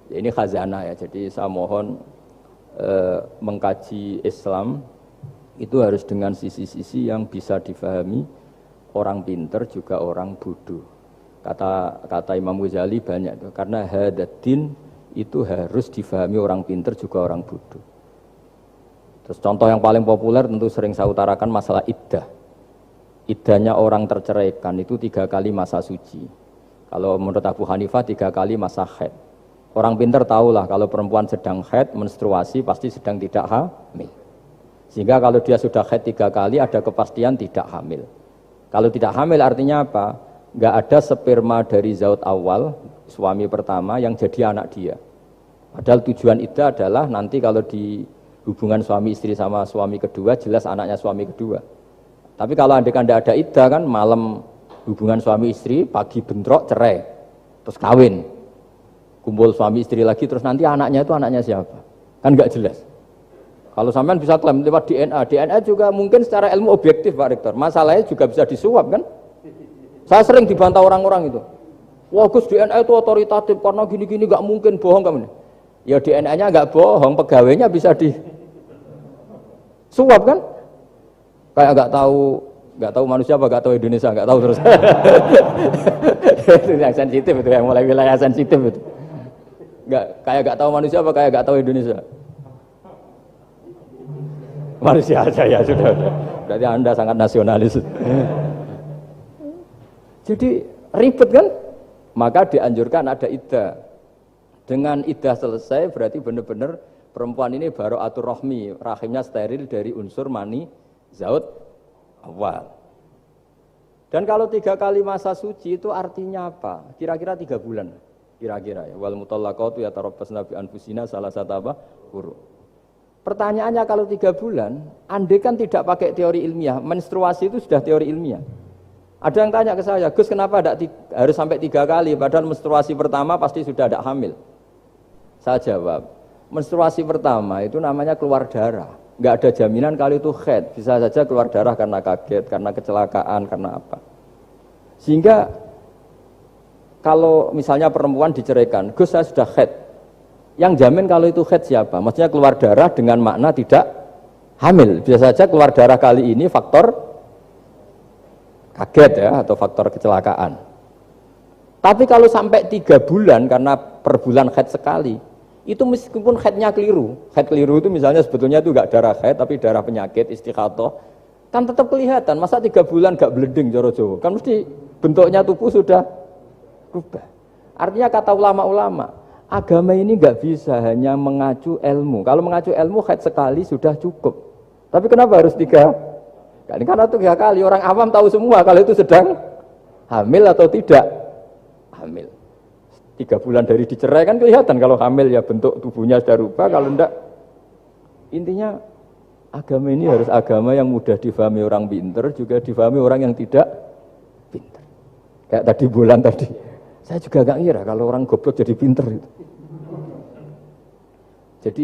Ya, ini khazanah ya. Jadi saya mohon mengkaji Islam itu harus dengan sisi-sisi yang bisa difahami orang pinter juga orang bodoh. Kata Imam Ghazali banyak itu. Karena hadatin itu harus difahami orang pinter juga orang bodoh. Terus contoh yang paling populer tentu sering saya utarakan masalah iddah. Iddahnya orang terceraikan itu 3 kali masa suci. Kalau menurut Abu Hanifah 3 kali masa haid. Orang pinter tahulah kalau perempuan sedang haid, menstruasi pasti sedang tidak hamil. Sehingga kalau dia sudah haid 3 kali ada kepastian tidak hamil. Kalau tidak hamil artinya apa? Enggak ada sperma dari zaut awal, suami pertama yang jadi anak dia. Padahal tujuan iddah adalah nanti kalau di hubungan suami istri sama suami kedua jelas anaknya suami kedua. Tapi kalau andai kan tidak ada iddah kan malam hubungan suami istri, pagi bentrok cerai, terus kawin, kumpul suami istri lagi, terus nanti anaknya itu anaknya siapa? Kan nggak jelas. Kalau sampean bisa klaim lewat DNA juga mungkin secara ilmu objektif Pak Rektor. Masalahnya juga bisa disuap kan? Saya sering dibantah orang-orang itu. Wah Gus DNA itu otoritatif karena gini-gini nggak mungkin bohong kamu. Ya DNA-nya nggak bohong, pegawainya bisa disuap kan? Kayak nggak tahu manusia apa nggak tahu Indonesia nggak tahu terus. Itu yang sensitif itu yang mulai wilayah sensitif itu. Nggak tahu manusia apa kayak nggak tahu Indonesia. Manusia aja ya sudah. Berarti Anda sangat nasionalis. Jadi ribet kan? Maka dianjurkan ada iddah. Dengan iddah selesai berarti benar-benar perempuan ini baru atur rohmi, rahimnya steril dari unsur mani zaut awal. Dan kalau 3 kali masa suci itu artinya apa? Kira-kira 3 bulan. Kira-kira ya. Wal mutallaqatu yatarabbasna bi anfusina salah satu apa? Quru. Pertanyaannya kalau 3 bulan, andai kan tidak pakai teori ilmiah, menstruasi itu sudah teori ilmiah. Ada yang tanya ke saya, Gus kenapa harus sampai 3 kali, padahal menstruasi pertama pasti sudah ada hamil. Saya jawab, menstruasi pertama itu namanya keluar darah. Nggak ada jaminan kalau itu haid, bisa saja keluar darah karena kaget, karena kecelakaan, karena apa. Sehingga kalau misalnya perempuan diceraikan, Gus saya sudah haid, yang jamin kalau itu haid siapa? Maksudnya keluar darah dengan makna tidak hamil. Bisa saja keluar darah kali ini faktor kaget ya, atau faktor kecelakaan. Tapi kalau sampai 3 bulan, karena per bulan haid sekali, itu meskipun haidnya keliru, haid keliru itu misalnya sebetulnya itu enggak darah haid, tapi darah penyakit, istikhadah, kan tetap kelihatan. Masa 3 bulan enggak bleeding Joro Jawa? Kan mesti bentuknya tubuh sudah berubah. Artinya kata ulama-ulama, agama ini enggak bisa hanya mengacu ilmu. Kalau mengacu ilmu haid sekali sudah cukup. Tapi kenapa harus 3 kali? Karena 3 kali orang awam tahu semua kalau itu sedang hamil atau tidak hamil. 3 bulan dari dicerai kan kelihatan kalau hamil ya bentuk tubuhnya sudah rubah, kalau enggak. Intinya agama ini harus agama yang mudah difahami orang pinter, juga difahami orang yang tidak pinter. Kayak tadi bulan tadi, saya juga gak ngira kalau orang goblok jadi pinter itu. Jadi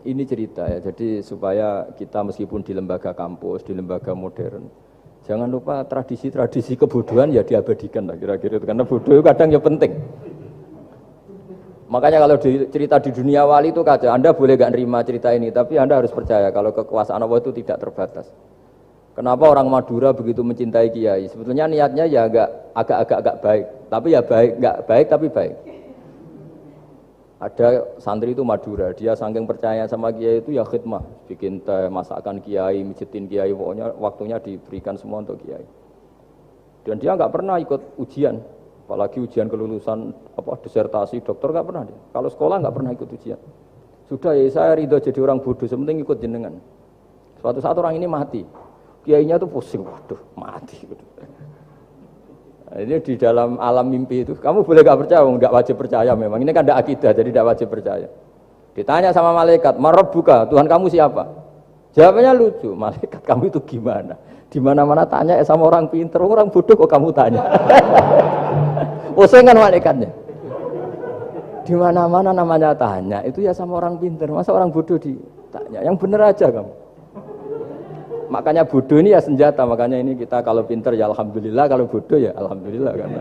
ini cerita ya, jadi supaya kita meskipun di lembaga kampus, di lembaga modern, jangan lupa tradisi-tradisi kebodohan ya diabadikan lah kira-kira itu, karena bodoh kadang ya penting. Makanya kalau cerita di dunia wali itu kacau, Anda boleh gak nerima cerita ini, tapi Anda harus percaya kalau kekuasaan Allah itu tidak terbatas. Kenapa orang Madura begitu mencintai kiai? Sebetulnya niatnya ya agak baik, tapi ya nggak baik tapi baik. Ada santri itu Madura, dia saking percaya sama kiai itu ya khidmah, bikin teh, masakan kiai, mijitin kiai, pokoknya waktunya diberikan semua untuk kiai. Dan dia nggak pernah ikut ujian. Apalagi ujian kelulusan disertasi dokter nggak pernah dia. Kalau sekolah nggak pernah ikut ujian. Sudah ya saya ridho jadi orang bodoh, sepenting ikut jenengan. Suatu saat orang ini mati, kiainya tuh pusing, waduh mati. Nah, ini di dalam alam mimpi itu, kamu boleh nggak percaya, nggak wajib percaya memang. Ini kan ada akidah, jadi tidak wajib percaya. Ditanya sama malaikat, Marabbuka, Tuhan kamu siapa? Jawabannya lucu, malaikat kamu itu gimana? Di mana-mana tanya sama orang pinter, orang bodoh kok kamu tanya? Pusing kan malaikatnya. Di mana-mana namanya tanya, itu ya sama orang pinter. Masa orang bodoh ditanya? Yang bener aja kamu. Makanya bodoh ini ya senjata. Makanya ini kita kalau pinter ya alhamdulillah, kalau bodoh ya alhamdulillah. Karena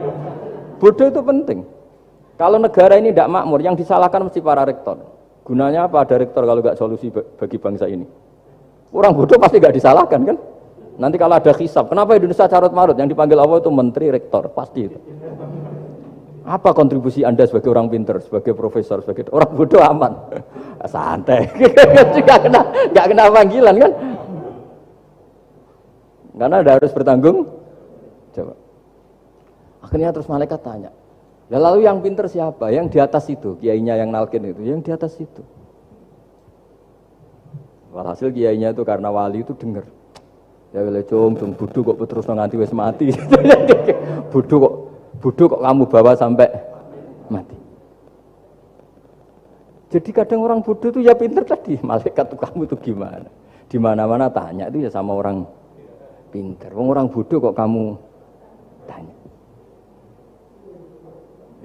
bodoh itu penting. Kalau negara ini tidak makmur, yang disalahkan mesti para rektor. Gunanya apa ada rektor kalau nggak solusi bagi bangsa ini? Orang bodoh pasti nggak disalahkan kan? Nanti kalau ada hisab, kenapa Indonesia carut marut? Yang dipanggil Allah itu menteri, rektor, pasti itu. Apa kontribusi Anda sebagai orang pinter, sebagai profesor, sebagai orang bodoh aman? Santai, nggak kena panggilan kan? Karena Anda harus bertanggung jawab. Akhirnya terus malaikat tanya, lalu yang pinter siapa? Yang di atas itu, kiainya yang nalkin itu, yang di atas itu. Walhasil kiainya itu karena wali itu dengar. Ya wile cung bodoh kok terus nganti wis mati. bodoh kok kamu bawa sampai mati. Jadi kadang orang bodoh itu ya pinter tadi. Malaikat tuh kamu tuh gimana? Di mana-mana tanya itu ya sama orang pinter. Orang bodoh kok kamu tanya.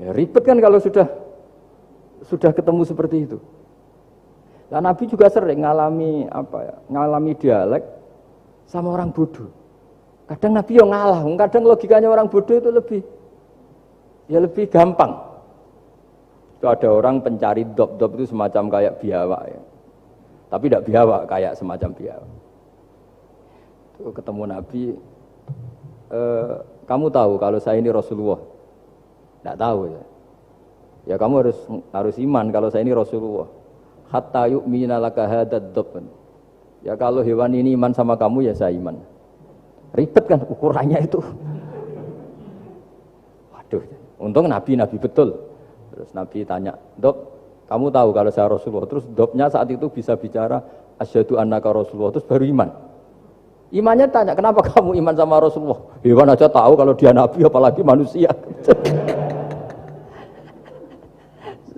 Ya ribet kan kalau sudah ketemu seperti itu. Nah, Nabi juga sering ngalami dialek sama orang bodoh. Kadang Nabi yang ngalah, kadang logikanya orang bodoh itu lebih gampang. Itu ada orang pencari dop itu semacam kayak biawak ya. Tapi tidak biawak, kayak semacam biawak. Itu ketemu Nabi, kamu tahu kalau saya ini Rasulullah? Tidak tahu ya. Ya kamu harus iman kalau saya ini Rasulullah. Hatta yu'mina laka hadad dop. Ya kalau hewan ini iman sama kamu ya saya iman. Ribet kan ukurannya itu. Waduh, untung Nabi betul. Terus Nabi tanya, Dop, kamu tahu kalau saya Rasulullah? Terus Dopnya saat itu bisa bicara, asyhadu annaka Rasulullah, terus baru iman. Imannya tanya, kenapa kamu iman sama Rasulullah? Hewan aja tahu kalau dia Nabi, apalagi manusia.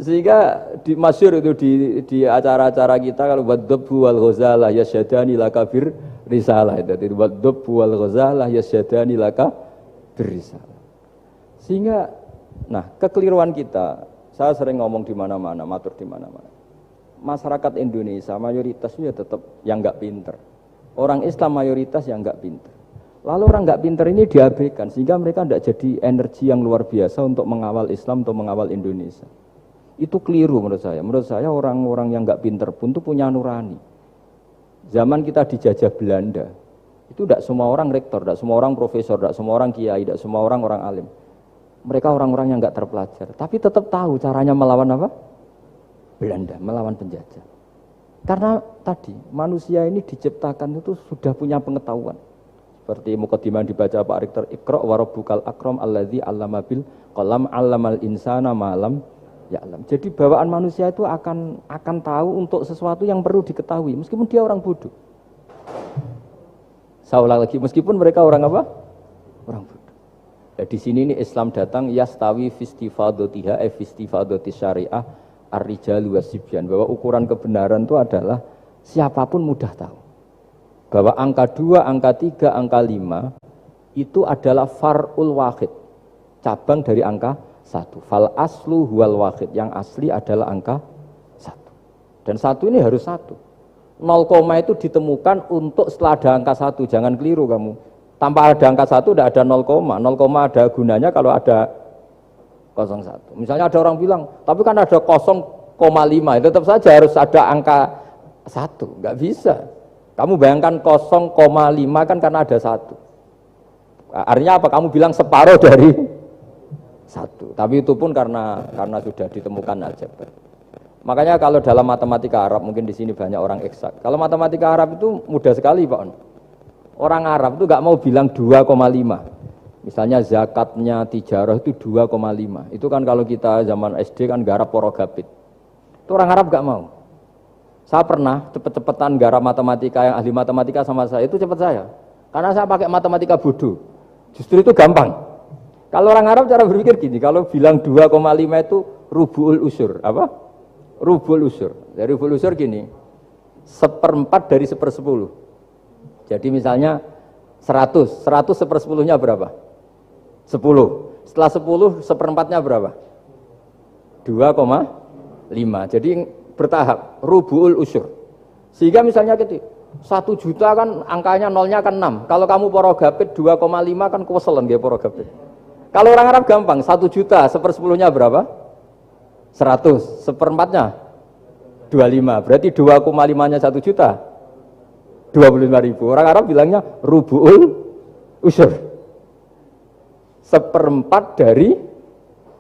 Sehingga di masyhur itu di acara-acara kita kalau wadhabbu wal ghazalah yasyadani laka bir risalah itu wadhabbu wal ghazalah yasyadani laka bir risalah. Sehingga kekeliruan kita, saya sering ngomong di mana-mana, matur di mana-mana. Masyarakat Indonesia mayoritasnya tetap yang enggak pinter. Orang Islam mayoritas yang enggak pinter. Lalu orang enggak pinter ini diabaikan sehingga mereka enggak jadi energi yang luar biasa untuk mengawal Islam, untuk mengawal Indonesia. Itu keliru menurut saya. Menurut saya orang-orang yang nggak pinter pun itu punya nurani. Zaman kita dijajah Belanda, itu tidak semua orang rektor, tidak semua orang profesor, tidak semua orang kiai, tidak semua orang alim. Mereka orang-orang yang nggak terpelajar, tapi tetap tahu caranya melawan apa? Belanda, melawan penjajah. Karena tadi manusia ini diciptakan itu sudah punya pengetahuan. Seperti mukadimah dibaca Pak Rektor, Iqra wa rabbukal akram alladzi 'allama bil qalam 'allamal insana ma lam ya alam. Jadi bawaan manusia itu akan tahu untuk sesuatu yang perlu diketahui meskipun dia orang bodoh. Saya ulang lagi, meskipun mereka orang apa? Orang bodoh. Ya, di sini ini Islam datang yastawi fistifadatiha fistifadati syariah ar-rijalu wasibyan, bahwa ukuran kebenaran itu adalah siapapun mudah tahu. Bahwa angka 2, angka 3, angka 5 itu adalah far'ul wahid, cabang dari angka 1. Fal aslu huwal wahid, yang asli adalah angka 1. Dan 1 ini harus 1. 0, itu ditemukan untuk setelah ada angka 1. Jangan keliru kamu. Tanpa ada angka 1 tidak ada 0, 0, ada gunanya kalau ada 01. Misalnya ada orang bilang, tapi kan ada 0,5, tetap saja harus ada angka 1. Enggak bisa. Kamu bayangkan 0,5 kan karena ada 1. Artinya apa? Kamu bilang separuh dari 1, tapi itu pun karena sudah ditemukan aljabar. Makanya kalau dalam matematika Arab, mungkin di sini banyak orang eksak. Kalau matematika Arab itu mudah sekali, Pak. Orang Arab itu nggak mau bilang 2,5. Misalnya zakatnya tijarah itu 2,5. Itu kan kalau kita zaman SD kan garap porogapit. Itu orang Arab nggak mau. Saya pernah cepet-cepetan garap matematika, yang ahli matematika sama saya, itu cepet saya. Karena saya pakai matematika bodoh. Justru itu gampang. Kalau orang Arab cara berpikir gini, kalau bilang 2,5 itu rubu'ul usur, apa? Rubu'ul usur. Dari rubu'ul usur gini, 1/4 dari 1/10. Jadi misalnya 100 1/10-nya berapa? 10. Setelah 10, 1/4-nya berapa? 2,5. Jadi bertahap, rubu'ul usur. Sehingga misalnya gitu, 1 juta kan angkanya nolnya kan 6. Kalau kamu porogapit 2,5 kan kuweselan dia porogapit. Kalau orang Arab gampang, 1 juta 1/10-nya berapa? 100, seperempatnya 25, berarti 2,5-nya 1 juta 25.000. Orang Arab bilangnya rubu'ul usyur, seperempat dari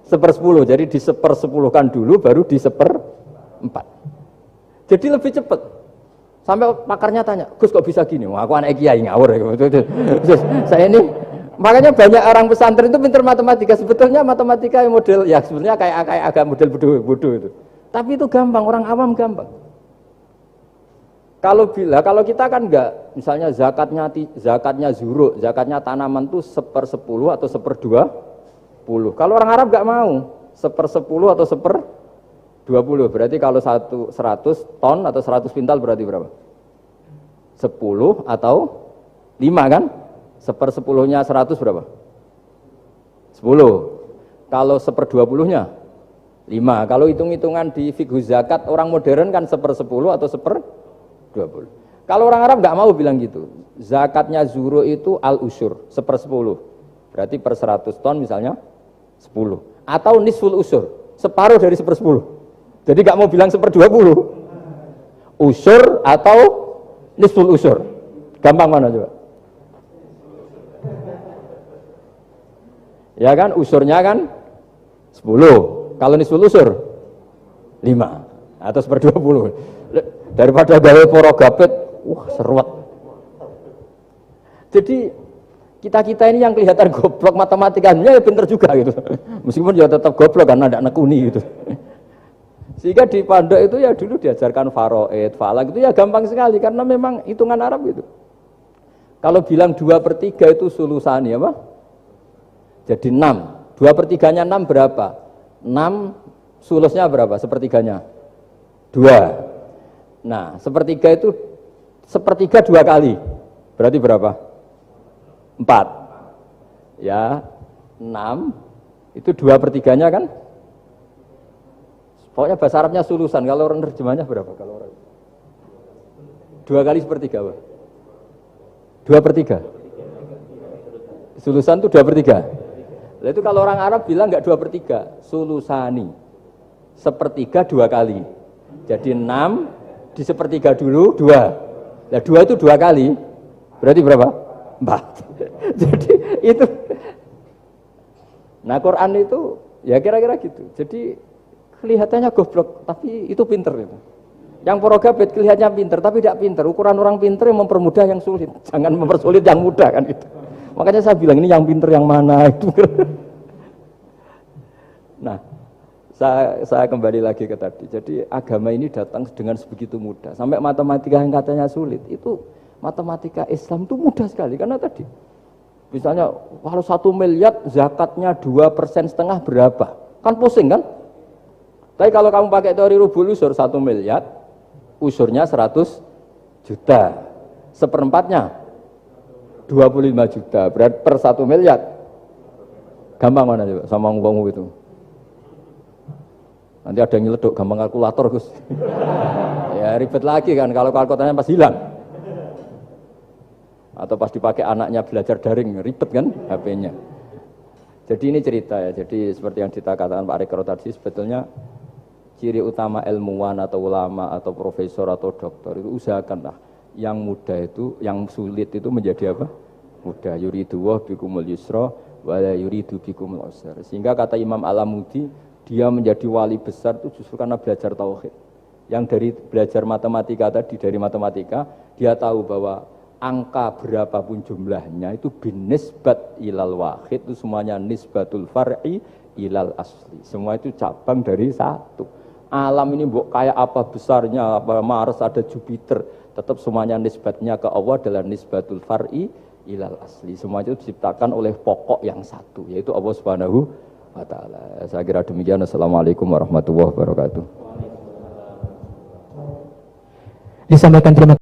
1/10, jadi di 1/10-kan dulu baru di 1/4, jadi lebih cepat. Sampai pakarnya tanya, Gus kok bisa gini? Wah, aku anak kiai ngawur ya. Saya ini, makanya banyak orang pesantren itu pintar matematika. Sebetulnya matematika yang model, ya sebenarnya kayak agak model bodoh itu. Tapi itu gampang, orang awam gampang. Kalau kita kan enggak, misalnya zakatnya zuru, zakatnya tanaman itu 1/10 atau 1/20. Kalau orang Arab enggak mau 1/10 atau 1/20, berarti kalau 100 ton atau 100 pintal berarti berapa? 10 atau 5 kan? 1/10-nya 100 berapa? 10. Kalau 1/20-nya 5. Kalau hitung-hitungan di fikih zakat orang modern kan 1/10 atau 1/20. Kalau orang Arab nggak mau bilang gitu. Zakatnya zuru itu al-usyur, 1/10. Berarti per 100 ton misalnya 10. Atau nisful usyur, separuh dari 1/10. Jadi nggak mau bilang 1/20. Usyur atau nisful usyur. Gampang mana coba? Ya kan, usurnya kan 10. Kalau nisful usur 5 atau 1/20. Daripada gawe poro gapet, wah seruat. Jadi kita ini yang kelihatan goblok matematikanya ya pinter juga gitu. Meskipun ya tetap goblok karena tidak nekuni gitu. Sehingga di pondok itu ya dulu diajarkan faraid, falak itu ya gampang sekali karena memang hitungan Arab itu. Kalau bilang 2/3 itu sulusani apa? Jadi 6. 2/3-nya 6 berapa? 6 sulusnya berapa? Sepertiganya 2. Nah, sepertiga itu sepertiga 2 kali. Berarti berapa? 4. Ya, 6 itu 2/3-nya kan? Pokoknya bahasa Arabnya sulusan. Kalau orang terjemahnya berapa? Kalau orang 2 kali sepertiga apa? 2/3. Sulusan itu 2/3. Nah, itu kalau orang Arab bilang enggak 2/3, sulusani. Sepertiga 2 kali. Jadi 6 di sepertiga dulu 2. Nah 2 itu 2 kali. Berarti berapa? 4. Jadi itu. Nah Quran itu ya kira-kira gitu. Jadi kelihatannya goblok, tapi itu pinter itu. Yang porogabet kelihatannya pinter, tapi tidak pinter. Ukuran orang pinter yang mempermudah yang sulit. Jangan mempersulit yang mudah kan itu. Makanya saya bilang ini yang pinter yang mana itu. Nah, saya kembali lagi ke tadi. Jadi agama ini datang dengan sebegitu mudah. Sampai matematika yang katanya sulit, itu matematika Islam itu mudah sekali. Karena tadi, misalnya kalau 1 miliar zakatnya 2,5% berapa? Kan pusing kan? Tapi kalau kamu pakai teori rubul usur 1 miliar, usurnya 100 juta. Seperempatnya 25 juta, berarti per 1 miliar. Gampang mana coba sama ngomong itu? Nanti ada yang nyeleduk, gampang kalkulator Gus. Ya ribet lagi kan, kalau kalkulatornya pas hilang. Atau pas dipakai anaknya belajar daring, ribet kan HP-nya. Jadi ini cerita ya, jadi seperti yang dikatakan Pak Rekro tadi, sebetulnya ciri utama ilmuwan atau ulama atau profesor atau dokter itu usahakanlah yang mudah itu, yang sulit itu menjadi apa? Mudah. Yuridu wa bikumul yusra wa la yuridu bikumul usra. Sehingga kata Imam Alamudi, dia menjadi wali besar itu justru karena belajar tauhid. Yang dari belajar matematika tadi, dari matematika dia tahu bahwa angka berapapun jumlahnya itu binisbat ilal wahid, itu semuanya nisbatul far'i ilal asli. Semua itu cabang dari satu. Alam ini kayak apa besarnya, apa Mars, ada Jupiter, tetap semuanya nisbatnya ke Allah adalah nisbatul far'i ilal asli. Semua itu diciptakan oleh pokok yang satu, yaitu Allah Subhanahu wa ta'ala. Saya kira demikian. Assalamualaikum warahmatullahi wabarakatuh. Disampaikan terima